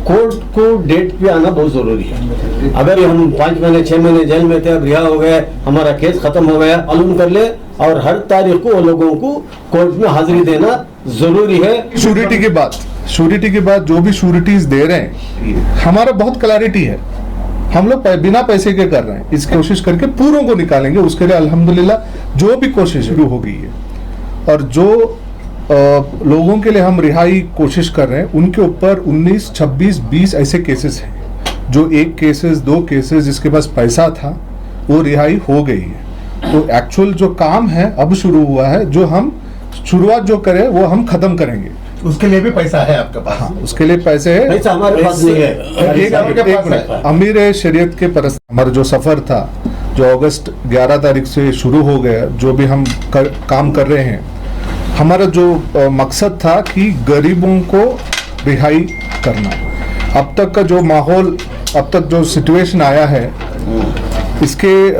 Court को date पे आना बहुत जरूरी है। अगर हम 5 महीने 6 महीने जेल में थे, अब रिहा हो गए, हमारा केस खत्म हो गया, मालूम कर ले और हर तारीख को वो लोगों को कोर्ट में हाजिरी देना जरूरी है। श्योरिटी के बाद जो भी श्योरिटीज दे रहे हैं, हमारा बहुत क्लैरिटी है। हम लोग बिना पैसे के कर रहे हैं, इस कोशिश करके पूरों को निकालेंगे। उसके लिए अल्हम्दुलिल्लाह जो भी कोशिश शुरू हो गई है, और जो लोगों के लिए हम रिहाई कोशिश कर रहे हैं, उनके ऊपर 19, 26, 20 ऐसे केसेस हैं जो 1 केसेस 2 केसेस जिसके पास पैसा था वो रिहाई हो गई है। तो एक्चुअल जो काम है अब शुरू हुआ है, जो हम शुरुआत जो करें वो हम खत्म करेंगे। उसके लिए भी पैसा है आपके पास? हाँ, उसके लिए पैसे है। पैसा हमारे पास नहीं है। अमीर शरीयत के परस हमारा जो सफर था, जो अगस्त 11 तारीख से शुरू हो गया, जो भी हम काम कर रहे हैं, हमारा जो मकसद था कि गरीबों को रिहाई करना। अब तक का जो माहौल, अब तक जो सिचुएशन आया है, इसके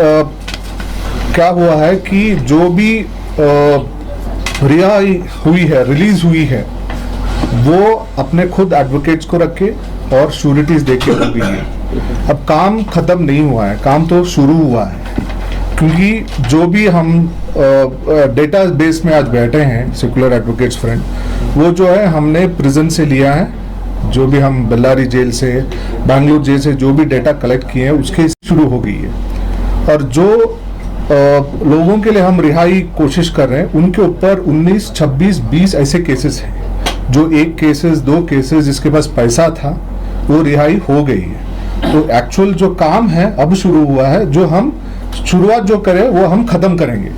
क्या हुआ है कि जो भी रिहाई हुई है, रिलीज हुई है, वो अपने खुद एडवोकेट्स को रखे और श्योरिटीज देके हो गई है। अब काम खत्म नहीं हुआ है, काम तो शुरू हुआ है। क्योंकि जो भी हम डेटा बेस में आज बैठे हैं सेकुलर एडवोकेट्स फ्रंट, वो जो है हमने प्रिजन से लिया है। जो भी हम बेल्लारी जेल से, बेंगलुरु जेल से जो भी डेटा कलेक्ट किए हैं, उसके शुरू हो गई है। और जो लोगों के लिए हम रिहाई कोशिश कर रहे हैं, उनके ऊपर 19, 26, 20 ऐसे केसेस हैं जो 1 केसेस 2 केसेस जिसके पास पैसा था वो रिहाई हो गई है। तो एक्चुअल जो काम है अब शुरू हुआ है, जो हम शुरुआत जो करें वो हम खत्म करेंगे।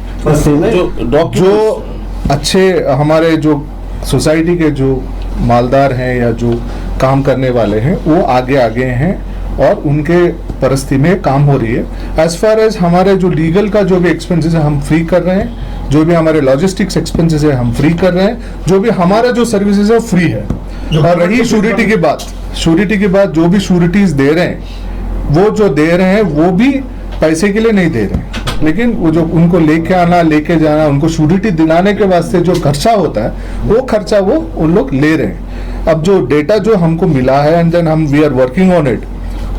जो अच्छे हमारे जो सोसाइटी के जो मालदार हैं या जो काम करने वाले हैं, वो आगे हैं और उनके परिस्थिति में काम हो रही है। एज फार एज हमारे जो लीगल का जो भी एक्सपेंसेस है हम फ्री कर रहे हैं, जो भी हमारे लॉजिस्टिक्स एक्सपेंसेस है हम फ्री कर रहे हैं, जो भी हमारा जो सर्विसेज है वो फ्री है। और रही श्योरिटी के बाद जो भी श्योरिटीज दे रहे हैं, वो जो दे रहे हैं वो भी पैसे के लिए नहीं दे रहे हैं, लेकिन वो जो उनको लेके आना, लेके जाना, उनको श्योरिटी दिलाने के वास्ते जो खर्चा होता है, वो खर्चा वो उन लोग ले रहे हैं। अब जो डेटा जो हमको मिला है, एंड देन हम we are working on it,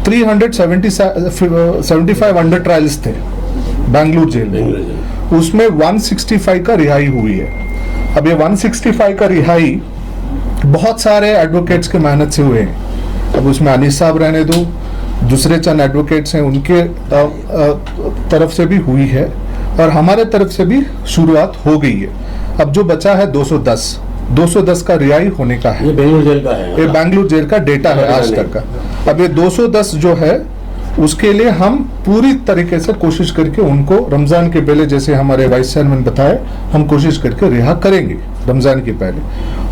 375 under trials थे बेंगलुरु जेल में, उसमें 165 का रिहाई हुई है। अब ये 165 का रिहाई बहुत सारे एडवोकेट्स के मेहनत से हुए हैं। अब उसमें अनीस साहब रहने दो, दूसरे चंद एडवोकेट्स हैं, उनके तरफ से भी हुई है और हमारे तरफ से भी शुरुआत हो गई है। अब जो बचा है 210 का रिहाई होने का है। ये बेंगलुरु जेल का है, ये बेंगलुरु जेल का डेटा है आज तक का। अब ये 210 जो है, उसके लिए हम पूरी तरीके से कोशिश करके उनको रमजान के पहले, जैसे हमारे वाइस चेयरमैन बताए, हम कोशिश करके रिहा करेंगे रमजान के पहले।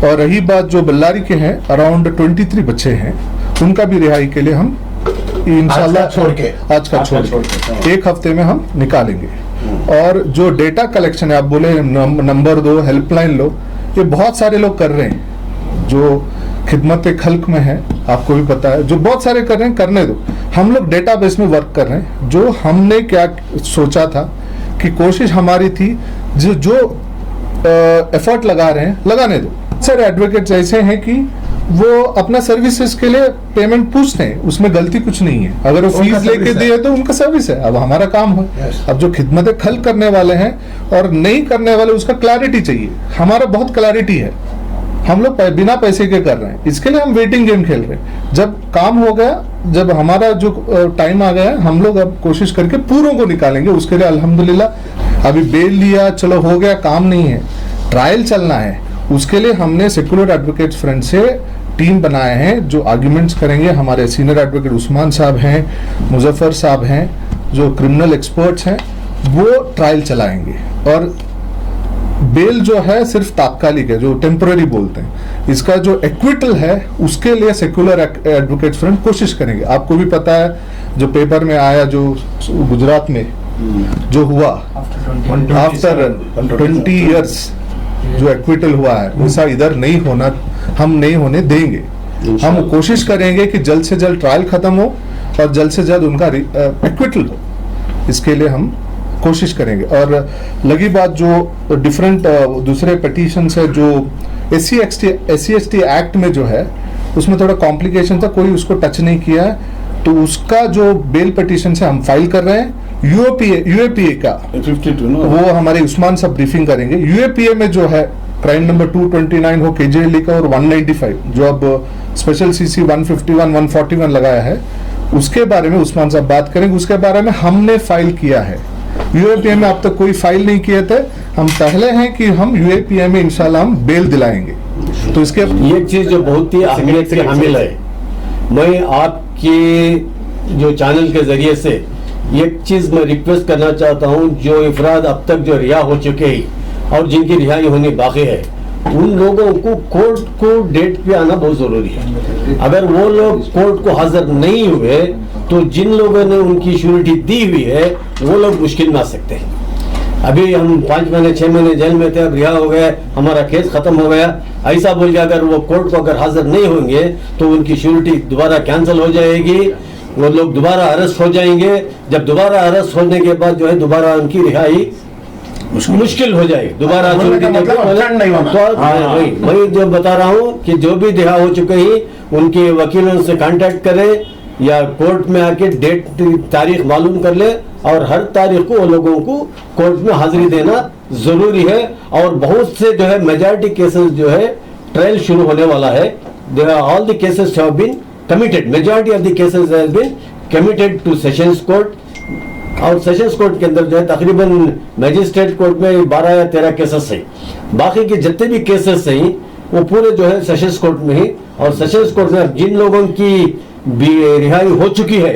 और रही बात जो बेल्लारी के हैं, अराउंड 23 बच्चे हैं, उनका भी रिहाई के लिए हम इंशाल्लाह आज का छोड़ के 1 हफ्ते में हम निकालेंगे। और जो डेटा कलेक्शन है, आप बोले नंबर दो, हेल्पलाइन लो, ये बहुत सारे लोग कर रहे हैं। जो खिदमत खल्क में है, आपको भी पता है, जो बहुत सारे कर रहे हैं, करने दो। हम लोग डेटाबेस में वर्क कर रहे हैं। जो हमने क्या सोचा था कि कोशिश हमारी थी, जो एफर्ट लगा रहे हैं, लगाने दो। सारे एडवोकेट्स ऐसे हैं कि वो अपना सर्विसेज के लिए पेमेंट पूछते हैं, उसमें गलती कुछ नहीं है। अगर वो फीस लेके दिए तो उनका सर्विस है, अब हमारा काम हो। अब जो खिदमत खल्क करने वाले हैं और नहीं करने वाले, उसका क्लैरिटी चाहिए। हमारा बहुत क्लैरिटी है, हम लोग बिना पैसे के कर रहे हैं। इसके लिए हम वेटिंग गेम खेल रहे हैं। जब काम हो गया, जब हमारा जो टाइम आ गया, हम लोग अब कोशिश करके पूरों को निकालेंगे। उसके लिए अल्हम्दुलिल्लाह अभी बेल लिया, चलो हो गया, काम नहीं है, ट्रायल चलना है। उसके लिए हमने सेकुलर एडवोकेट्स फ्रंट से टीम बनाए हैं जो आर्ग्यूमेंट्स करेंगे। हमारे सीनियर एडवोकेट उस्मान साहब हैं, मुजफ्फर साहब हैं, जो क्रिमिनल एक्सपर्ट्स हैं, वो ट्रायल चलाएंगे। और बेल जो है सिर्फ तात्कालिक है, जो टेम्पररी बोलते हैं। इसका जो एक्विटल है, उसके लिए सेकुलर एडवोकेट्स फ्रंट कोशिश करेंगे। आपको भी पता है, जो पेपर में आया, जो गुजरात में जो हुआ आफ्टर 20 ईयर्स जो एक्विटल हुआ है, वैसा इधर नहीं होना, हम नहीं होने देंगे। हम कोशिश करेंगे कि जल्द से जल्द ट्रायल खत्म हो और जल्द से जल्द उनका एक्विटल हो। इसके लिए हम कोशिश करेंगे। और लगी बात जो डिफरेंट दूसरे पिटीशन है, जो SC ST एक्ट में जो है, उसमें थोड़ा कॉम्प्लिकेशन था, कोई उसको टच नहीं किया है, तो उसका जो बेल पिटीशन से हम फाइल कर रहे हैं। यूएपीए का 52 ना वो हमारे उस्मान साहब ब्रीफिंग करेंगे। यूएपीए में जो है क्राइम नंबर 229 हो केजेएलई का और 195 जो अब स्पेशल सीसी 151 141 लगाया है, उसके बारे में उस्मान साहब बात करेंगे। उसके बारे में हमने फाइल किया है। यूएपीए में अब तक कोई फाइल नहीं किए थे, हम पहले हैं कि हम यूएपीए में इंशाल्लाह हम बेल दिलाएंगे। तो इसके ये चीज जो बहुत ही अहमियत की हामिल है, मैं आपके जो चैनल के जरिए से एक चीज मैं रिक्वेस्ट करना चाहता हूं, जो अफराद अब तक जो रिहा हो चुके हैं और जिनकी रिहाई होनी बाकी है, उन लोगों को कोर्ट को डेट पे आना बहुत जरूरी है। अगर वो लोग कोर्ट को हाजिर नहीं हुए तो जिन लोगों ने उनकी श्योरिटी दी हुई है वो लोग मुश्किल में आ सकते हैं। अभी हम 5 महीने 6 महीने जेल में थे, अब रिहा हो गए, हमारा केस खत्म हो गया, ऐसा बोल के अगर वो कोर्ट को अगर हाजिर नहीं होंगे तो उनकी श्योरिटी दोबारा कैंसिल हो जाएगी, वो लोग दोबारा अरेस्ट हो जाएंगे। जब दोबारा अरेस्ट होने के बाद जो है दोबारा उनकी रिहाई मुश्किल हो जाएगी। दोबारा बोलने का मतलब ऑप्शन नहीं होना। तो मैं जो बता रहा हूँ कि जो भी रिहा हो चुके हैं उनके वकीलों से कांटेक्ट करें या कोर्ट में आके डेट तारीख मालूम कर ले, और हर तारीख को वो लोगों को कोर्ट में हाजिरी देना जरूरी है। और बहुत से जो है मेजॉरिटी केसेस जो है ट्रायल शुरू होने वाला है। All the cases have been committed, majority of the cases have been committed to sessions court. और सेशंस कोर्ट के अंदर जो है तकरीबन मैजिस्ट्रेट कोर्ट में 12 या 13 केसेस हैं, बाकी के जितने भी केसेस हैं वो पूरे जो है सेशंस कोर्ट में ही। और सेशंस कोर्ट में जिन लोगों की रिहाई हो चुकी है,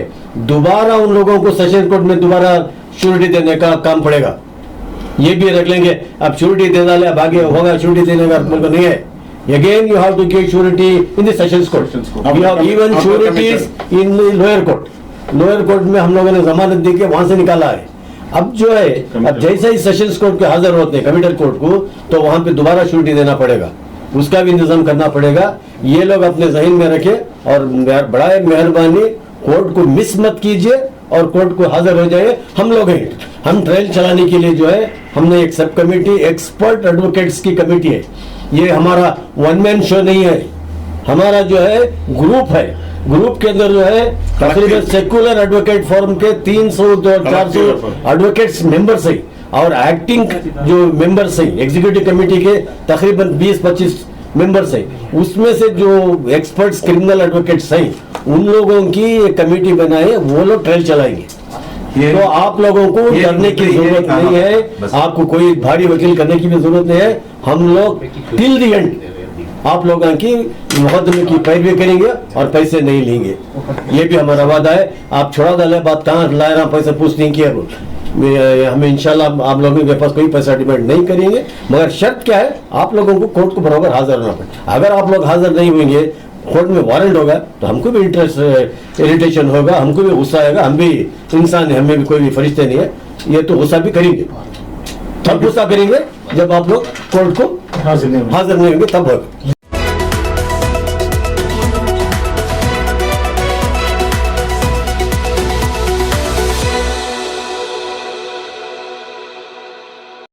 दोबारा उन लोगों को सेशन कोर्ट में दोबारा श्योरिटी देने का काम पड़ेगा। ये भी रख लेंगे, अब श्योरिटी दे डाले, अब आगे होगा श्योरिटी देने का मतलब नहीं है। Again, you have to give surety in the sessions court. We have even sureties in the lower court. Lower court में हम लोगों ने जमानत दी के वहां से निकाला है। अब जो है, अब जैसे ही सेशंस कोर्ट के हाजिर होते हैं कमिटेड कोर्ट को, तो वहां पे दोबारा श्योरिटी देना पड़ेगा, उसका भी इंतजाम करना पड़ेगा। ये लोग अपने जहन में रखे और बड़ा मेहरबानी कोर्ट को मिस मत कीजिए और कोर्ट को हाजिर हो जाए। हम लोग हैं, हम ट्रायल चलाने के लिए जो है हमने एक सब कमेटी, एक्सपर्ट एडवोकेट्स की कमेटी है। ये हमारा वन मैन शो नहीं है, हमारा जो है ग्रुप है। ग्रुप के अंदर जो है तकरीबन सेकुलर एडवोकेट फोरम के 300-400 एडवोकेट्स मेंबर्स हैं, और एक्टिंग जो मेंबर्स हैं एग्जीक्यूटिव कमेटी के तकरीबन 20-25 मेंबर्स हैं। उसमें से जो एक्सपर्ट्स क्रिमिनल एडवोकेट्स हैं उन लोगों की एक कमेटी बनाए, वो लोग ट्रायल चलाएंगे। तो आप लोगों को डरने की जरूरत नहीं है, आपको कोई भारी वकील करने की भी जरूरत नहीं है। हम लोग टिल द एंड आप लोगों की मुकदमे की पैरवी करेंगे और पैसे नहीं लेंगे, ये भी हमारा वादा है। आप छोड़ा डाले बात, कहाँ ला रहा पैसे पूछ नहीं किया, हमें इंशाल्लाह आप लोगों के पास कोई पैसा डिमांड नहीं करेंगे, मगर शर्त क्या है, आप लोगों को कोर्ट को बराबर हाजिर होना पड़े। अगर आप लोग हाजिर नहीं होंगे, कोर्ट में वारंट होगा, तो हमको भी इंटरेस्ट इरिटेशन होगा, हमको भी गुस्सा आएगा। हम भी इंसान है, हमें भी कोई भी फरिश्ते नहीं है, ये तो गुस्सा भी करेंगे। तब गुस्सा करेंगे जब आप लोग कोर्ट को हाजिर नहीं होंगे, तब होगा।